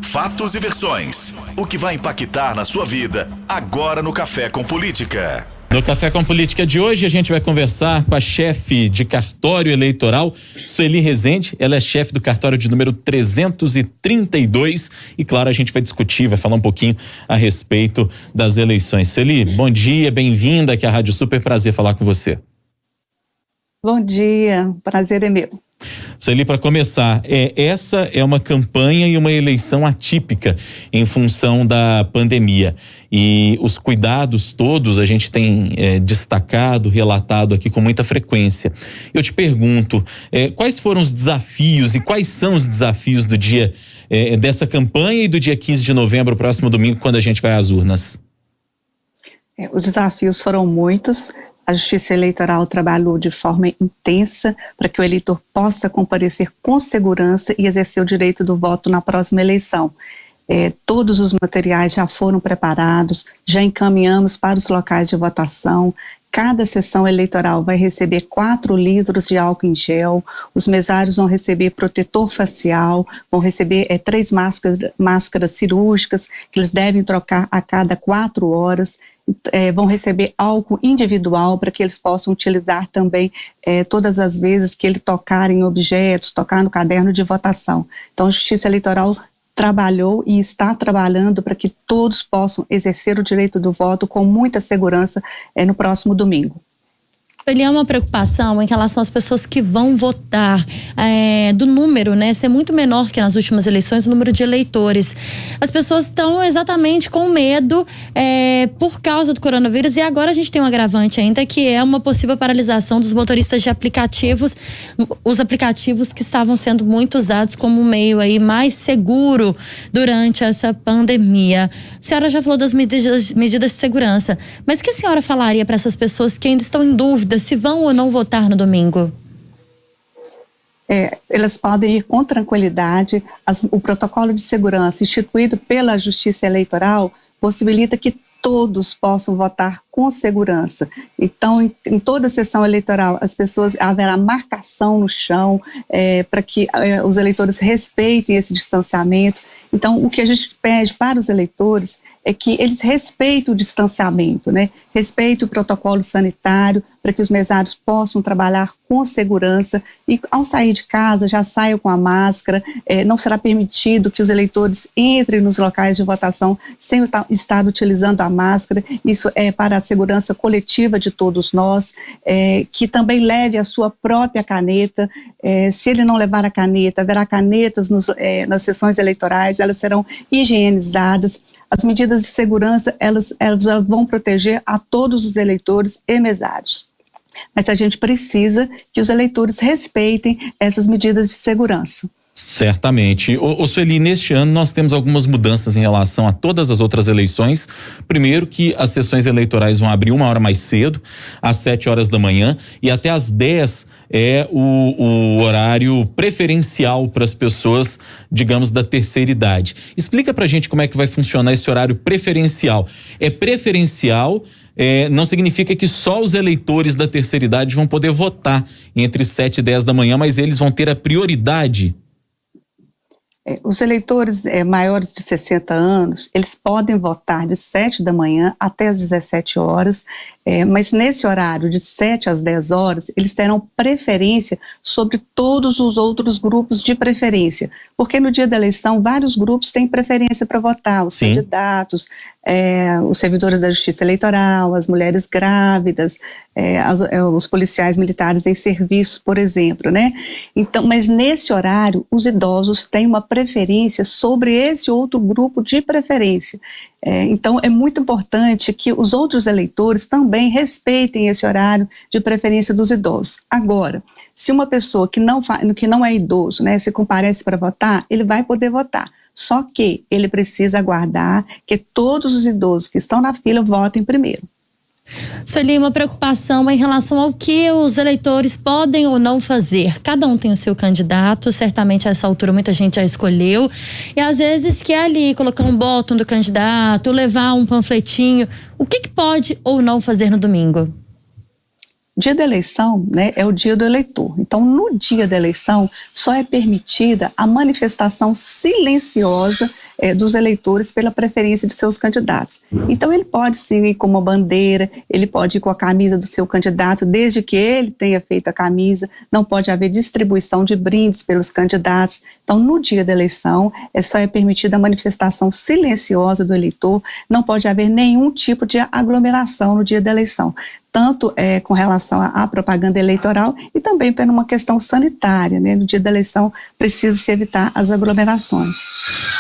Fatos e versões. O que vai impactar na sua vida agora no Café com Política. No Café com Política de hoje, a gente vai conversar com a chefe de cartório eleitoral, Sueli Rezende. Ela é chefe do cartório de número 332 e, claro, a gente vai discutir, vai falar um pouquinho a respeito das eleições. Sueli, bom dia, bem-vinda aqui à Rádio Super, prazer falar com você. Bom dia, prazer é meu. Sueli, para começar, essa é uma campanha e uma eleição atípica em função da pandemia. E os cuidados todos a gente tem destacado, relatado aqui com muita frequência. Eu te pergunto, quais foram os desafios e quais são os desafios do dia dessa campanha e do dia 15 de novembro, próximo domingo, quando a gente vai às urnas? Os desafios foram muitos. A Justiça Eleitoral trabalhou de forma intensa para que o eleitor possa comparecer com segurança e exercer o direito do voto na próxima eleição. Todos os materiais já foram preparados, já encaminhamos para os locais de votação. Cada sessão eleitoral vai receber 4 litros de álcool em gel, os mesários vão receber protetor facial, vão receber 3 máscaras cirúrgicas que eles devem trocar a cada 4 horas, vão receber álcool individual para que eles possam utilizar também todas as vezes que ele tocar em objetos, tocar no caderno de votação. Então a Justiça Eleitoral trabalhou e está trabalhando para que todos possam exercer o direito do voto com muita segurança no próximo domingo. Ele é uma preocupação em relação às pessoas que vão votar, do número, né, ser muito menor que nas últimas eleições, o número de eleitores. As pessoas estão exatamente com medo por causa do coronavírus, e agora a gente tem um agravante ainda, que é uma possível paralisação dos motoristas de aplicativos, os aplicativos que estavam sendo muito usados como um meio aí mais seguro durante essa pandemia. A senhora já falou das medidas de segurança, mas o que a senhora falaria para essas pessoas que ainda estão em dúvida se vão ou não votar no domingo? Elas podem ir com tranquilidade. O protocolo de segurança instituído pela Justiça Eleitoral possibilita que todos possam votar com segurança. Então, em toda a sessão eleitoral, haverá marcação no chão para que os eleitores respeitem esse distanciamento. Então, o que a gente pede para os eleitores é que eles respeitem o distanciamento, né? Respeitem o protocolo sanitário para que os mesários possam trabalhar com segurança e, ao sair de casa, já saiam com a máscara. Não será permitido que os eleitores entrem nos locais de votação sem estar utilizando a máscara. Isso é para a segurança coletiva de todos nós. Que também leve a sua própria caneta. Se ele não levar a caneta, haverá canetas nas sessões eleitorais, elas serão higienizadas. As medidas de segurança, elas vão proteger a todos os eleitores e mesários. Mas a gente precisa que os eleitores respeitem essas medidas de segurança. Certamente. Sueli, neste ano nós temos algumas mudanças em relação a todas as outras eleições. Primeiro, que as sessões eleitorais vão abrir 1 hora mais cedo, às 7 horas da manhã, e até às 10 é o horário preferencial para as pessoas, digamos, da terceira idade. Explica pra gente como é que vai funcionar esse horário preferencial. É preferencial, não significa que só os eleitores da terceira idade vão poder votar entre 7 e 10 da manhã, mas eles vão ter a prioridade. Os eleitores maiores de 60 anos, eles podem votar de 7 da manhã até as 17 horas, mas nesse horário de 7 às 10 horas, eles terão preferência sobre todos os outros grupos de preferência, porque no dia da eleição vários grupos têm preferência para votar, os Sim. candidatos, os servidores da Justiça Eleitoral, as mulheres grávidas, os policiais militares em serviço, por exemplo, né? Então, mas nesse horário, os idosos têm uma preferência sobre esse outro grupo de preferência. Então, é muito importante que os outros eleitores também respeitem esse horário de preferência dos idosos. Agora, se uma pessoa que não é idoso, né, se comparece para votar, ele vai poder votar. Só que ele precisa aguardar que todos os idosos que estão na fila votem primeiro. Sueli, uma preocupação em relação ao que os eleitores podem ou não fazer. Cada um tem o seu candidato, certamente a essa altura muita gente já escolheu, e às vezes quer ali colocar um botão do candidato, levar um panfletinho. O que pode ou não fazer no domingo? Dia da eleição, né, é o dia do eleitor. Então, no dia da eleição, só é permitida a manifestação silenciosa dos eleitores pela preferência de seus candidatos. Então, ele pode sim ir com uma bandeira, ele pode ir com a camisa do seu candidato, desde que ele tenha feito a camisa, não pode haver distribuição de brindes pelos candidatos. Então, no dia da eleição, só é permitida a manifestação silenciosa do eleitor, não pode haver nenhum tipo de aglomeração no dia da eleição, tanto com relação à propaganda eleitoral e também por uma questão sanitária, né? No dia da eleição precisa-se evitar as aglomerações.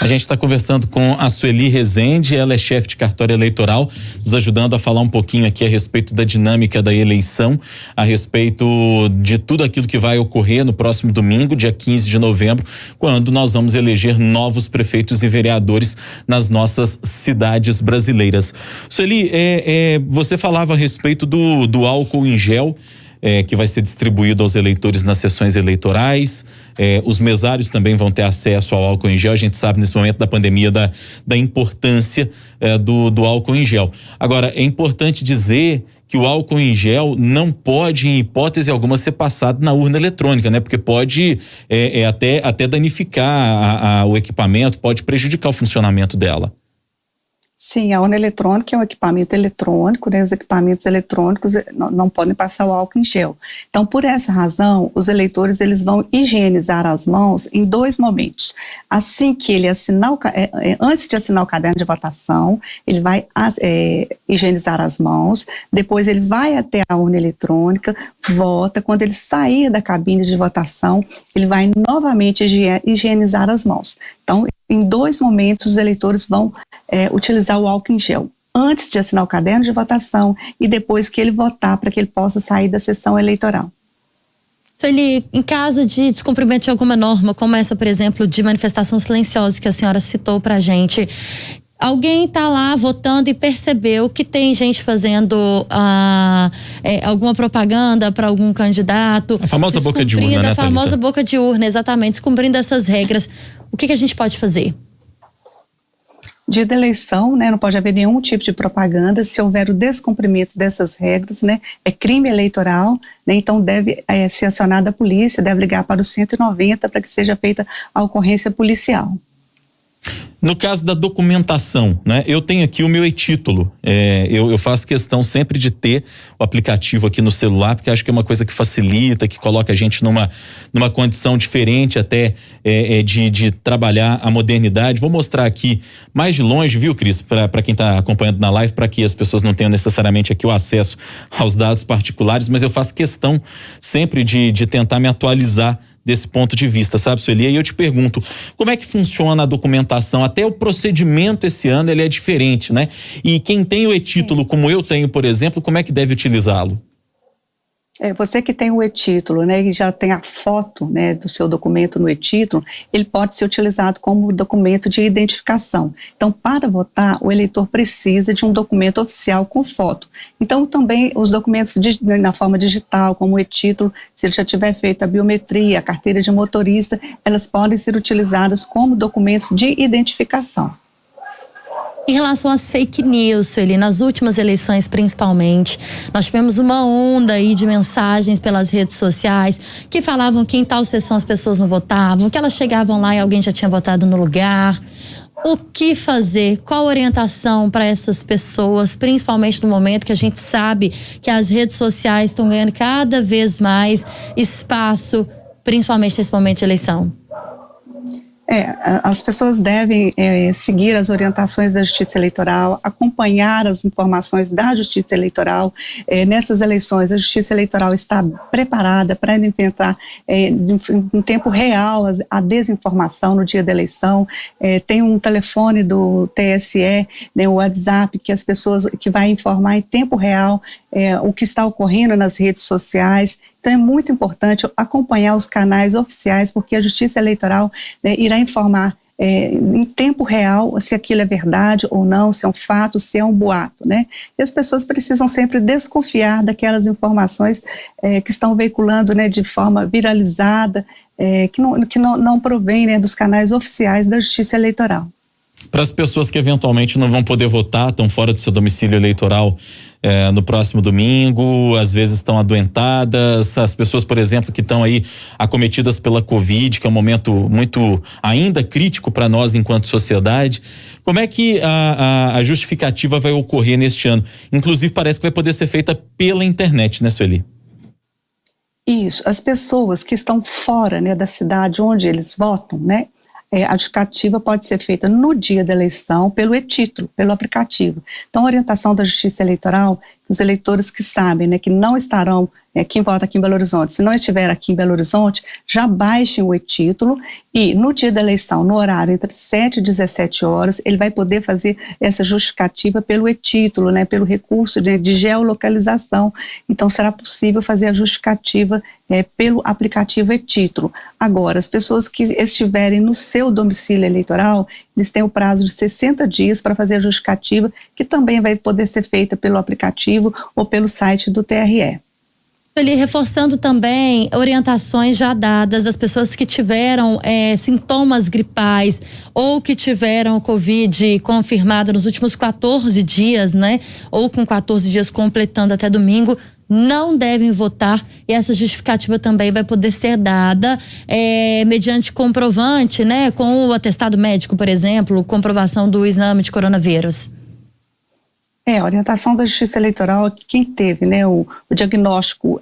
A gente está conversando com a Sueli Rezende, ela é chefe de cartório eleitoral, nos ajudando a falar um pouquinho aqui a respeito da dinâmica da eleição, a respeito de tudo aquilo que vai ocorrer no próximo domingo, dia 15 de novembro, quando nós vamos eleger novos prefeitos e vereadores nas nossas cidades brasileiras. Sueli, você falava a respeito do álcool em gel, que vai ser distribuído aos eleitores nas sessões eleitorais. Os mesários também vão ter acesso ao álcool em gel. A gente sabe nesse momento da pandemia da importância do álcool em gel. Agora, é importante dizer que o álcool em gel não pode, em hipótese alguma, ser passado na urna eletrônica, né? Porque pode até danificar o equipamento, pode prejudicar o funcionamento dela. Sim, a urna eletrônica é um equipamento eletrônico, né? Os equipamentos eletrônicos não podem passar o álcool em gel. Então, por essa razão, os eleitores eles vão higienizar as mãos em 2 momentos. Assim que ele assinar antes de assinar o caderno de votação, ele vai higienizar as mãos, depois ele vai até a urna eletrônica, vota, quando ele sair da cabine de votação, ele vai novamente higienizar as mãos. Então, em 2 momentos, os eleitores vão utilizar o álcool em gel, antes de assinar o caderno de votação e depois que ele votar, para que ele possa sair da sessão eleitoral. Sueli, em caso de descumprimento de alguma norma, como essa, por exemplo, de manifestação silenciosa que a senhora citou pra gente, alguém está lá votando e percebeu que tem gente fazendo alguma propaganda para algum candidato. A famosa boca de urna, né, a famosa boca de urna, exatamente, descumprindo essas regras. O que a gente pode fazer? Dia da eleição, né, não pode haver nenhum tipo de propaganda. Se houver o descumprimento dessas regras, né, é crime eleitoral, né, então deve ser acionada a polícia, deve ligar para o 190 para que seja feita a ocorrência policial. No caso da documentação, né? Eu tenho aqui o meu e-título. Eu faço questão sempre de ter o aplicativo aqui no celular, porque acho que é uma coisa que facilita, que coloca a gente numa condição diferente até de trabalhar a modernidade. Vou mostrar aqui mais de longe, viu, Cris? Para quem está acompanhando na live, para que as pessoas não tenham necessariamente aqui o acesso aos dados particulares, mas eu faço questão sempre de tentar me atualizar desse ponto de vista, sabe, Sueli? E aí eu te pergunto, como é que funciona a documentação? Até o procedimento esse ano ele é diferente, né? E quem tem o e-título, como eu tenho, por exemplo, como é que deve utilizá-lo? Você que tem o e-título, né, e já tem a foto, né, do seu documento no e-título, ele pode ser utilizado como documento de identificação. Então, para votar, o eleitor precisa de um documento oficial com foto. Então, também os documentos na forma digital, como o e-título, se ele já tiver feito a biometria, a carteira de motorista, elas podem ser utilizadas como documentos de identificação. Em relação às fake news, Sueli, nas últimas eleições principalmente, nós tivemos uma onda aí de mensagens pelas redes sociais que falavam que em tal sessão as pessoas não votavam, que elas chegavam lá e alguém já tinha votado no lugar. O que fazer? Qual a orientação para essas pessoas, principalmente no momento que a gente sabe que as redes sociais estão ganhando cada vez mais espaço, principalmente nesse momento de eleição? As pessoas devem seguir as orientações da Justiça Eleitoral, acompanhar as informações da Justiça Eleitoral. Nessas eleições, a Justiça Eleitoral está preparada para enfrentar em tempo real a desinformação no dia da eleição. Tem um telefone do TSE, né, o WhatsApp, que as pessoas que vai informar em tempo real o que está ocorrendo nas redes sociais. Então é muito importante acompanhar os canais oficiais, porque a Justiça Eleitoral, né, irá informar em tempo real se aquilo é verdade ou não, se é um fato, se é um boato, né? E as pessoas precisam sempre desconfiar daquelas informações que estão veiculando, né, de forma viralizada, que não provém, né, dos canais oficiais da Justiça Eleitoral. Para as pessoas que eventualmente não vão poder votar, estão fora do seu domicílio eleitoral no próximo domingo, às vezes estão adoentadas, as pessoas, por exemplo, que estão aí acometidas pela Covid, que é um momento muito ainda crítico para nós enquanto sociedade. Como é que a justificativa vai ocorrer neste ano? Inclusive, parece que vai poder ser feita pela internet, né, Sueli? Isso, as pessoas que estão fora, né, da cidade onde eles votam, né, a justificativa pode ser feita no dia da eleição pelo e-título, pelo aplicativo. Então, a orientação da Justiça Eleitoral, os eleitores que sabem, né, que não estarão, quem vota aqui em Belo Horizonte, se não estiver aqui em Belo Horizonte, já baixem o e-título e no dia da eleição, no horário entre 7 e 17 horas, ele vai poder fazer essa justificativa pelo e-título, né, pelo recurso de geolocalização. Então, será possível fazer a justificativa pelo aplicativo e-título. Agora, as pessoas que estiverem no seu domicílio eleitoral, eles têm o prazo de 60 dias para fazer a justificativa, que também vai poder ser feita pelo aplicativo ou pelo site do TRE. Ali reforçando também orientações já dadas das pessoas que tiveram sintomas gripais ou que tiveram Covid confirmado nos últimos 14 dias, né? Ou com 14 dias completando até domingo, não devem votar, e essa justificativa também vai poder ser dada mediante comprovante, né? Com o atestado médico, por exemplo, comprovação do exame de coronavírus. A orientação da Justiça Eleitoral é que quem teve, né, o diagnóstico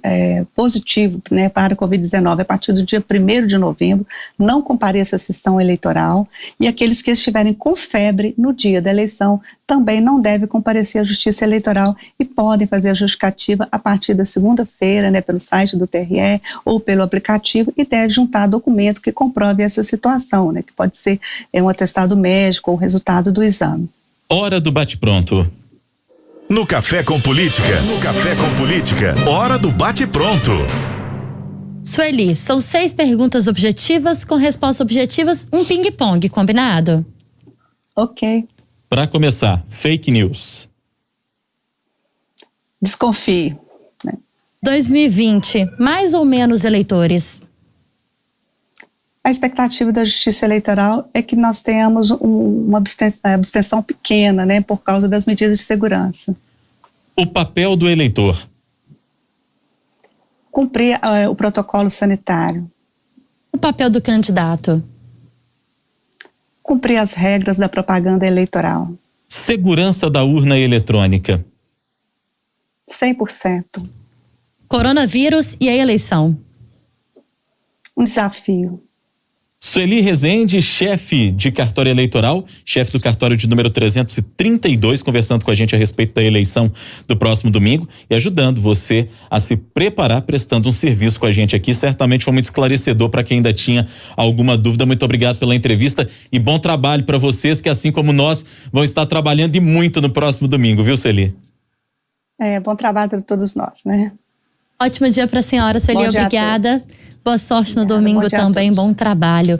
positivo, né, para a Covid-19 a partir do dia 1º de novembro, não compareça à sessão eleitoral, e aqueles que estiverem com febre no dia da eleição também não devem comparecer à Justiça Eleitoral e podem fazer a justificativa a partir da segunda-feira, né, pelo site do TRE ou pelo aplicativo, e deve juntar documento que comprove essa situação, né, que pode ser um atestado médico ou o resultado do exame. Hora do bate-pronto. No Café com Política, hora do bate-pronto. Sueli, são 6 perguntas objetivas com respostas objetivas, um ping-pong, combinado? Ok. Para começar, fake news. Desconfie. 2020, mais ou menos eleitores? A expectativa da Justiça Eleitoral é que nós tenhamos uma abstenção pequena, né, por causa das medidas de segurança. O papel do eleitor? Cumprir o protocolo sanitário. O papel do candidato? Cumprir as regras da propaganda eleitoral. Segurança da urna eletrônica? 100%. Coronavírus e a eleição? Um desafio. Sueli Rezende, chefe de cartório eleitoral, chefe do cartório de número 332, conversando com a gente a respeito da eleição do próximo domingo e ajudando você a se preparar, prestando um serviço com a gente aqui. Certamente foi muito esclarecedor para quem ainda tinha alguma dúvida. Muito obrigado pela entrevista e bom trabalho para vocês que, assim como nós, vão estar trabalhando e muito no próximo domingo, viu, Sueli? Bom trabalho para todos nós, né? Ótimo dia para a senhora, Sueli, obrigada. Boa sorte no Obrigada, domingo também, bom trabalho.